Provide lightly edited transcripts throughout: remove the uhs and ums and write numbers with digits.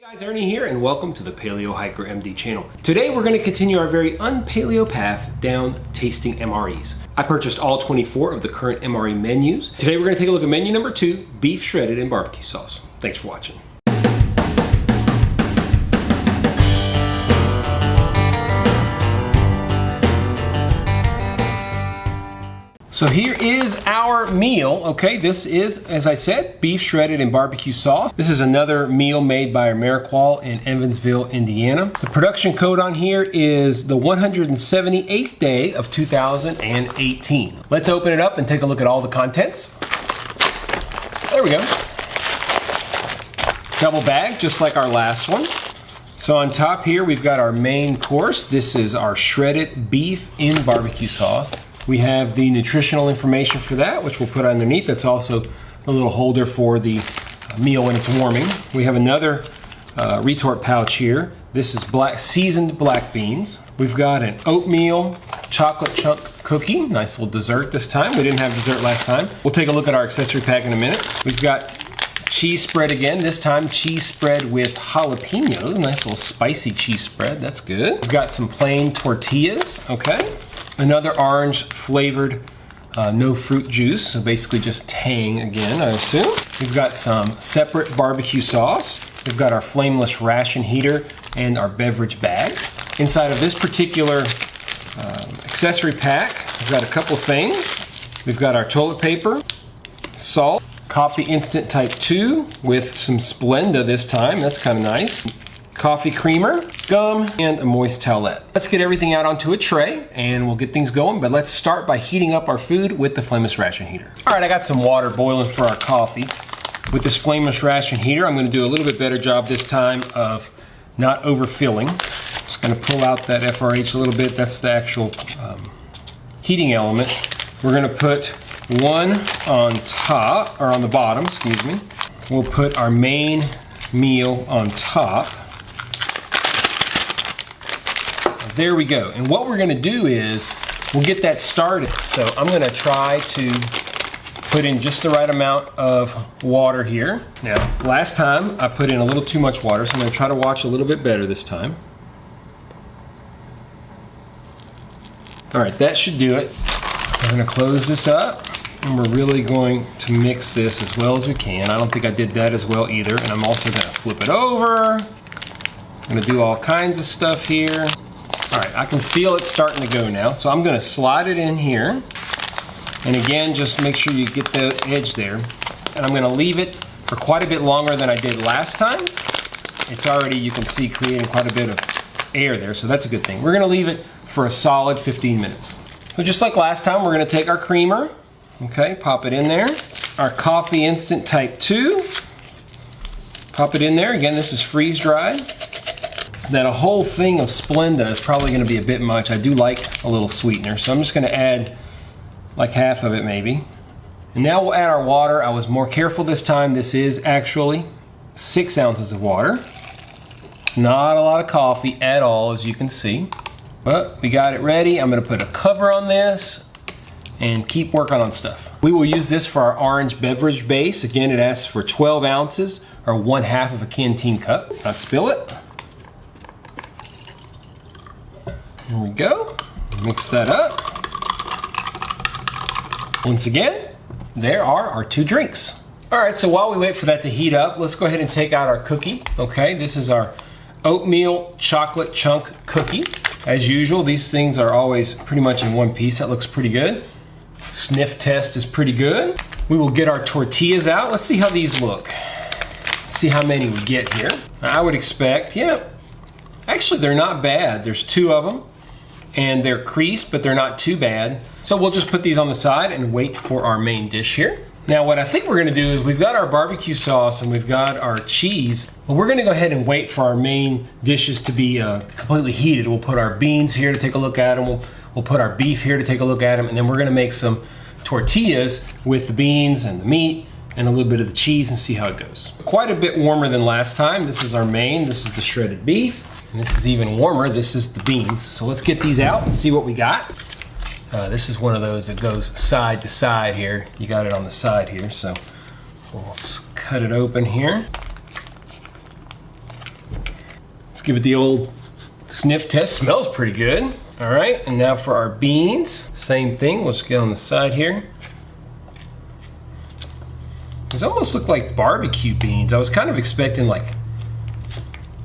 Hey guys, Ernie here and welcome to the Paleo Hiker MD channel. Today we're going to continue our very unpaleo path down tasting MREs. I purchased all 24 of the current MRE menus. Today we're going to take a look at menu number 2, beef shredded in barbecue sauce. Thanks for watching. So here is our meal, okay? This is, as I said, beef shredded in barbecue sauce. This is another meal made by Ameriqual in Evansville, Indiana. The production code on here is the 178th day of 2018. Let's open it up and take a look at all the contents. There we go. Double bag, just like our last one. So on top here, we've got our main course. This is our shredded beef in barbecue sauce. We have the nutritional information for that, which we'll put underneath. That's also a little holder for the meal when it's warming. We have another retort pouch here. This is seasoned black beans. We've got an oatmeal chocolate chunk cookie. Nice little dessert this time. We didn't have dessert last time. We'll take a look at our accessory pack in a minute. We've got cheese spread again, this time cheese spread with jalapenos. Nice little spicy cheese spread, that's good. We've got some plain tortillas, okay. Another orange flavored no fruit juice, so basically just tang again, I assume. We've got some separate barbecue sauce. We've got our flameless ration heater and our beverage bag. Inside of this particular accessory pack, we've got a couple things. We've got our toilet paper, salt, coffee instant type 2 with some Splenda this time, that's kind of nice. Coffee creamer, gum, and a moist towelette. Let's get everything out onto a tray and we'll get things going, but let's start by heating up our food with the flameless ration heater. All right, I got some water boiling for our coffee. With this flameless ration heater, I'm gonna do a little bit better job this time of not overfilling. Just gonna pull out that FRH a little bit. That's the actual heating element. We're gonna put one on top, or on the bottom, excuse me. We'll put our main meal on top. There we go. And what we're gonna do is, we'll get that started. So I'm gonna try to put in just the right amount of water here. Now, last time I put in a little too much water, so I'm gonna try to watch a little bit better this time. All right, that should do it. We're gonna close this up, and we're really going to mix this as well as we can. I don't think I did that as well either, and I'm also gonna flip it over. I'm gonna do all kinds of stuff here. All right, I can feel it starting to go now, so I'm gonna slide it in here. And again, just make sure you get the edge there. And I'm gonna leave it for quite a bit longer than I did last time. It's already, you can see, creating quite a bit of air there, so that's a good thing. We're gonna leave it for a solid 15 minutes. So just like last time, we're gonna take our creamer, okay, pop it in there. Our coffee instant type 2, pop it in there. Again, this is freeze dried. That a whole thing of Splenda is probably gonna be a bit much. I do like a little sweetener, so I'm just gonna add like half of it maybe. And now we'll add our water. I was more careful this time. This is actually 6 ounces of water. It's not a lot of coffee at all, as you can see. But we got it ready. I'm gonna put a cover on this and keep working on stuff. We will use this for our orange beverage base. Again, it asks for 12 ounces or 1/2 of a canteen cup. Not spill it. There we go. Mix that up. Once again, there are our 2 drinks. All right, so while we wait for that to heat up, let's go ahead and take out our cookie. Okay, this is our oatmeal chocolate chunk cookie. As usual, these things are always pretty much in one piece. That looks pretty good. Sniff test is pretty good. We will get our tortillas out. Let's see how these look. Let's see how many we get here. I would expect, yeah, actually they're not bad. There's 2 of them and they're creased, but they're not too bad. So we'll just put these on the side and wait for our main dish here. Now what I think we're gonna do is we've got our barbecue sauce and we've got our cheese, but we're gonna go ahead and wait for our main dishes to be completely heated. We'll put our beans here to take a look at them. We'll put our beef here to take a look at them, and then we're gonna make some tortillas with the beans and the meat and a little bit of the cheese and see how it goes. Quite a bit warmer than last time. This is our main, this is the shredded beef, and this is even warmer, this is the beans. So let's get these out and see what we got. This is one of those that goes side to side here. You got it on the side here, so we'll cut it open here. give it the old sniff test. Smells pretty good. All right, and now for our beans. Same thing, let's get on the side here. These almost look like barbecue beans. I was kind of expecting like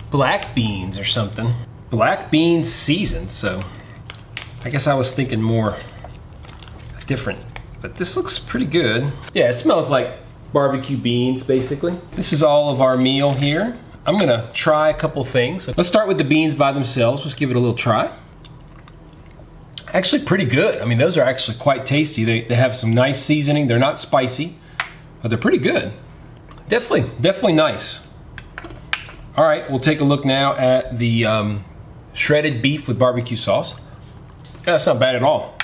black beans or something. Black beans seasoned, so I guess I was thinking more different, but this looks pretty good. Yeah, it smells like barbecue beans, basically. This is all of our meal here. I'm gonna try a couple things. Let's start with the beans by themselves. Let's give it a little try. Actually pretty good. I mean, those are actually quite tasty. They have some nice seasoning. They're not spicy, but they're pretty good. Definitely nice. All right, we'll take a look now at the shredded beef with barbecue sauce. Yeah, that's not bad at all.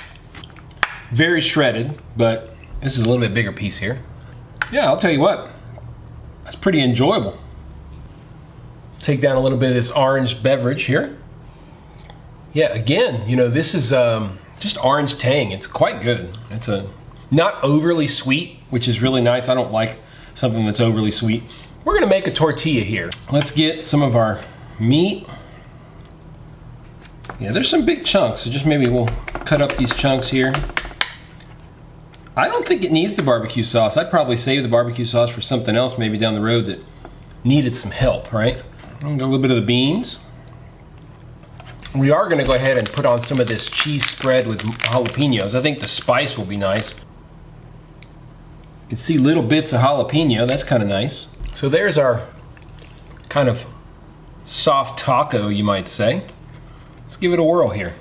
Very shredded, but this is a little bit bigger piece here. Yeah, I'll tell you what, that's pretty enjoyable. Let's take down a little bit of this orange beverage here. Yeah, again, you know, this is just orange tang. It's quite good. It's not overly sweet, which is really nice. I don't like something that's overly sweet. We're gonna make a tortilla here. Let's get some of our meat. Yeah, there's some big chunks, so just maybe we'll cut up these chunks here. I don't think it needs the barbecue sauce. I'd probably save the barbecue sauce for something else maybe down the road that needed some help, right? I'm gonna go a little bit of the beans. We are gonna go ahead and put on some of this cheese spread with jalapenos. I think the spice will be nice. You can see little bits of jalapeno, that's kind of nice. So there's our kind of soft taco, you might say. Let's give it a whirl here.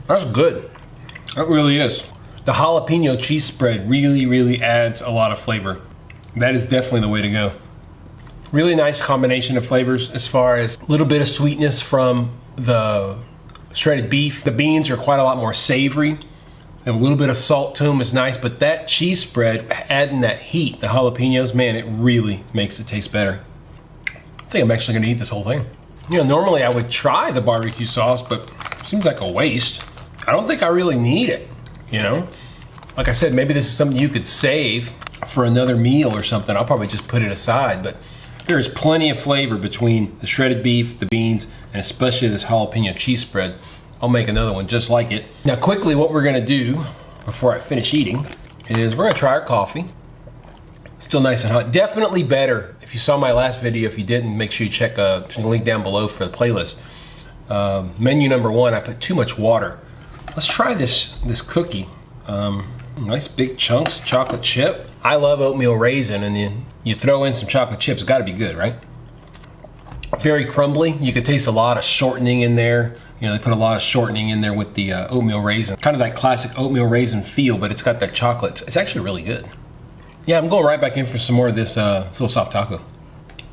That's good. That really is. The jalapeno cheese spread really adds a lot of flavor. That is definitely the way to go. Really nice combination of flavors as far as a little bit of sweetness from the shredded beef. The beans are quite a lot more savory. And a little bit of salt to them is nice, but that cheese spread, adding that heat, the jalapenos, man, it really makes it taste better. I think I'm actually gonna eat this whole thing. You know, normally I would try the barbecue sauce, but it seems like a waste. I don't think I really need it, you know? Like I said, maybe this is something you could save for another meal or something. I'll probably just put it aside, but there is plenty of flavor between the shredded beef, the beans, and especially this jalapeno cheese spread. I'll make another one just like it. Now quickly, what we're gonna do before I finish eating is we're gonna try our coffee. Still nice and hot. Definitely better. If you saw my last video, if you didn't, make sure you check the link down below for the playlist. Menu number 1, I put too much water. Let's try this cookie. Nice big chunks, chocolate chip. I love oatmeal raisin, and you throw in some chocolate chips, it's gotta be good, right? Very crumbly. You could taste a lot of shortening in there. You know, they put a lot of shortening in there with the oatmeal raisin. Kind of that classic oatmeal raisin feel, but it's got that chocolate. It's actually really good. Yeah, I'm going right back in for some more of this little soft taco.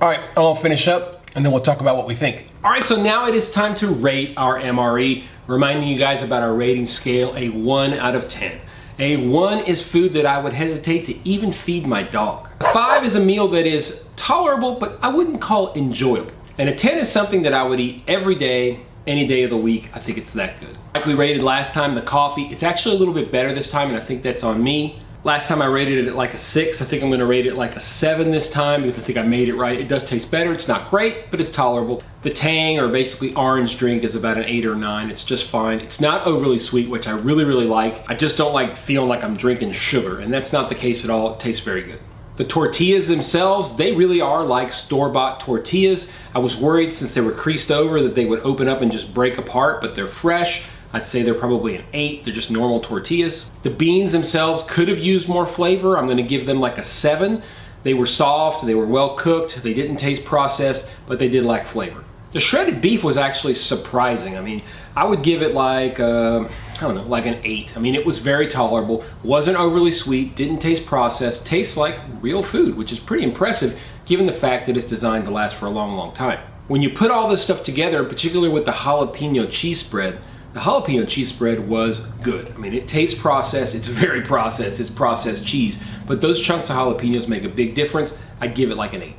All right, I'll finish up and then we'll talk about what we think. All right, so now it is time to rate our MRE. Reminding you guys about our rating scale, a 1 out of 10. A 1 is food that I would hesitate to even feed my dog. A 5 is a meal that is tolerable, but I wouldn't call enjoyable. And a 10 is something that I would eat every day, any day of the week. I think it's that good. Like we rated last time, the coffee, it's actually a little bit better this time, and I think that's on me. Last time I rated it at like a 6. I think I'm gonna rate it like a 7 this time because I think I made it right. It does taste better. It's not great, but it's tolerable. The tang, or basically orange drink, is about an 8 or 9. It's just fine. It's not overly sweet, which I really like. I just don't like feeling like I'm drinking sugar, and that's not the case at all. It tastes very good. The tortillas themselves, they really are like store-bought tortillas. I was worried since they were creased over that they would open up and just break apart, but they're fresh. I'd say they're probably an 8. They're just normal tortillas. The beans themselves could have used more flavor. I'm gonna give them like a 7. They were soft, they were well cooked, they didn't taste processed, but they did lack flavor. The shredded beef was actually surprising. I mean, I would give it like, I don't know, like an 8. I mean, it was very tolerable, wasn't overly sweet, didn't taste processed, tastes like real food, which is pretty impressive given the fact that it's designed to last for a long time. When you put all this stuff together, particularly with the jalapeno cheese spread, the jalapeno cheese spread was good. I mean, it tastes processed, it's very processed, it's processed cheese, but those chunks of jalapenos make a big difference. I'd give it like an 8.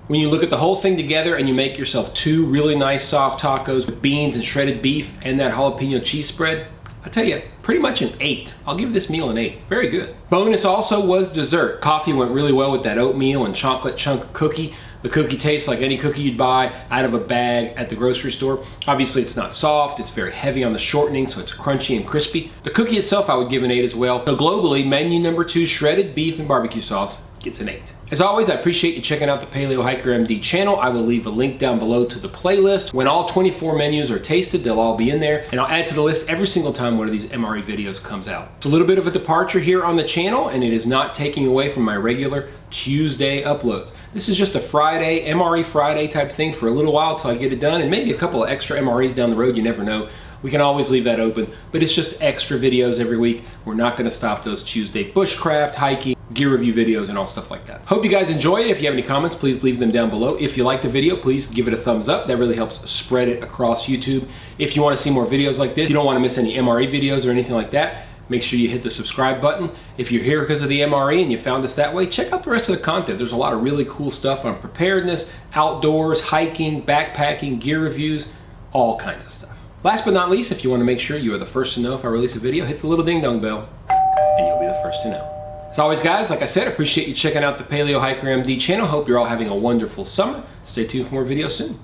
When you look at the whole thing together and you make yourself 2 really nice soft tacos with beans and shredded beef and that jalapeno cheese spread, I tell you, pretty much an 8. I'll give this meal an 8. Very good. Bonus also was dessert. Coffee went really well with that oatmeal and chocolate chunk cookie. The cookie tastes like any cookie you'd buy out of a bag at the grocery store. Obviously it's not soft, it's very heavy on the shortening, so it's crunchy and crispy. The cookie itself I would give an 8 as well. So globally, menu number 2, shredded beef and barbecue sauce, gets an 8. As always, I appreciate you checking out the Paleo Hiker MD channel. I will leave a link down below to the playlist. When all 24 menus are tasted, they'll all be in there, and I'll add to the list every single time one of these MRE videos comes out. It's a little bit of a departure here on the channel, and it is not taking away from my regular Tuesday uploads. This is just a Friday, MRE Friday type thing for a little while till I get it done, and maybe a couple of extra MREs down the road, you never know. We can always leave that open, but it's just extra videos every week. We're not gonna stop those Tuesday bushcraft, hiking, gear review videos, and all stuff like that. Hope you guys enjoy it. If you have any comments, please leave them down below. If you like the video, please give it a thumbs up. That really helps spread it across YouTube. If you wanna see more videos like this, you don't wanna miss any MRE videos or anything like that, make sure you hit the subscribe button. If you're here because of the MRE and you found us that way, check out the rest of the content. There's a lot of really cool stuff on preparedness, outdoors, hiking, backpacking, gear reviews, all kinds of stuff. Last but not least, if you want to make sure you are the first to know if I release a video, hit the little ding dong bell and you'll be the first to know. As always guys, like I said, appreciate you checking out the Paleo Hiker MD channel. Hope you're all having a wonderful summer. Stay tuned for more videos soon.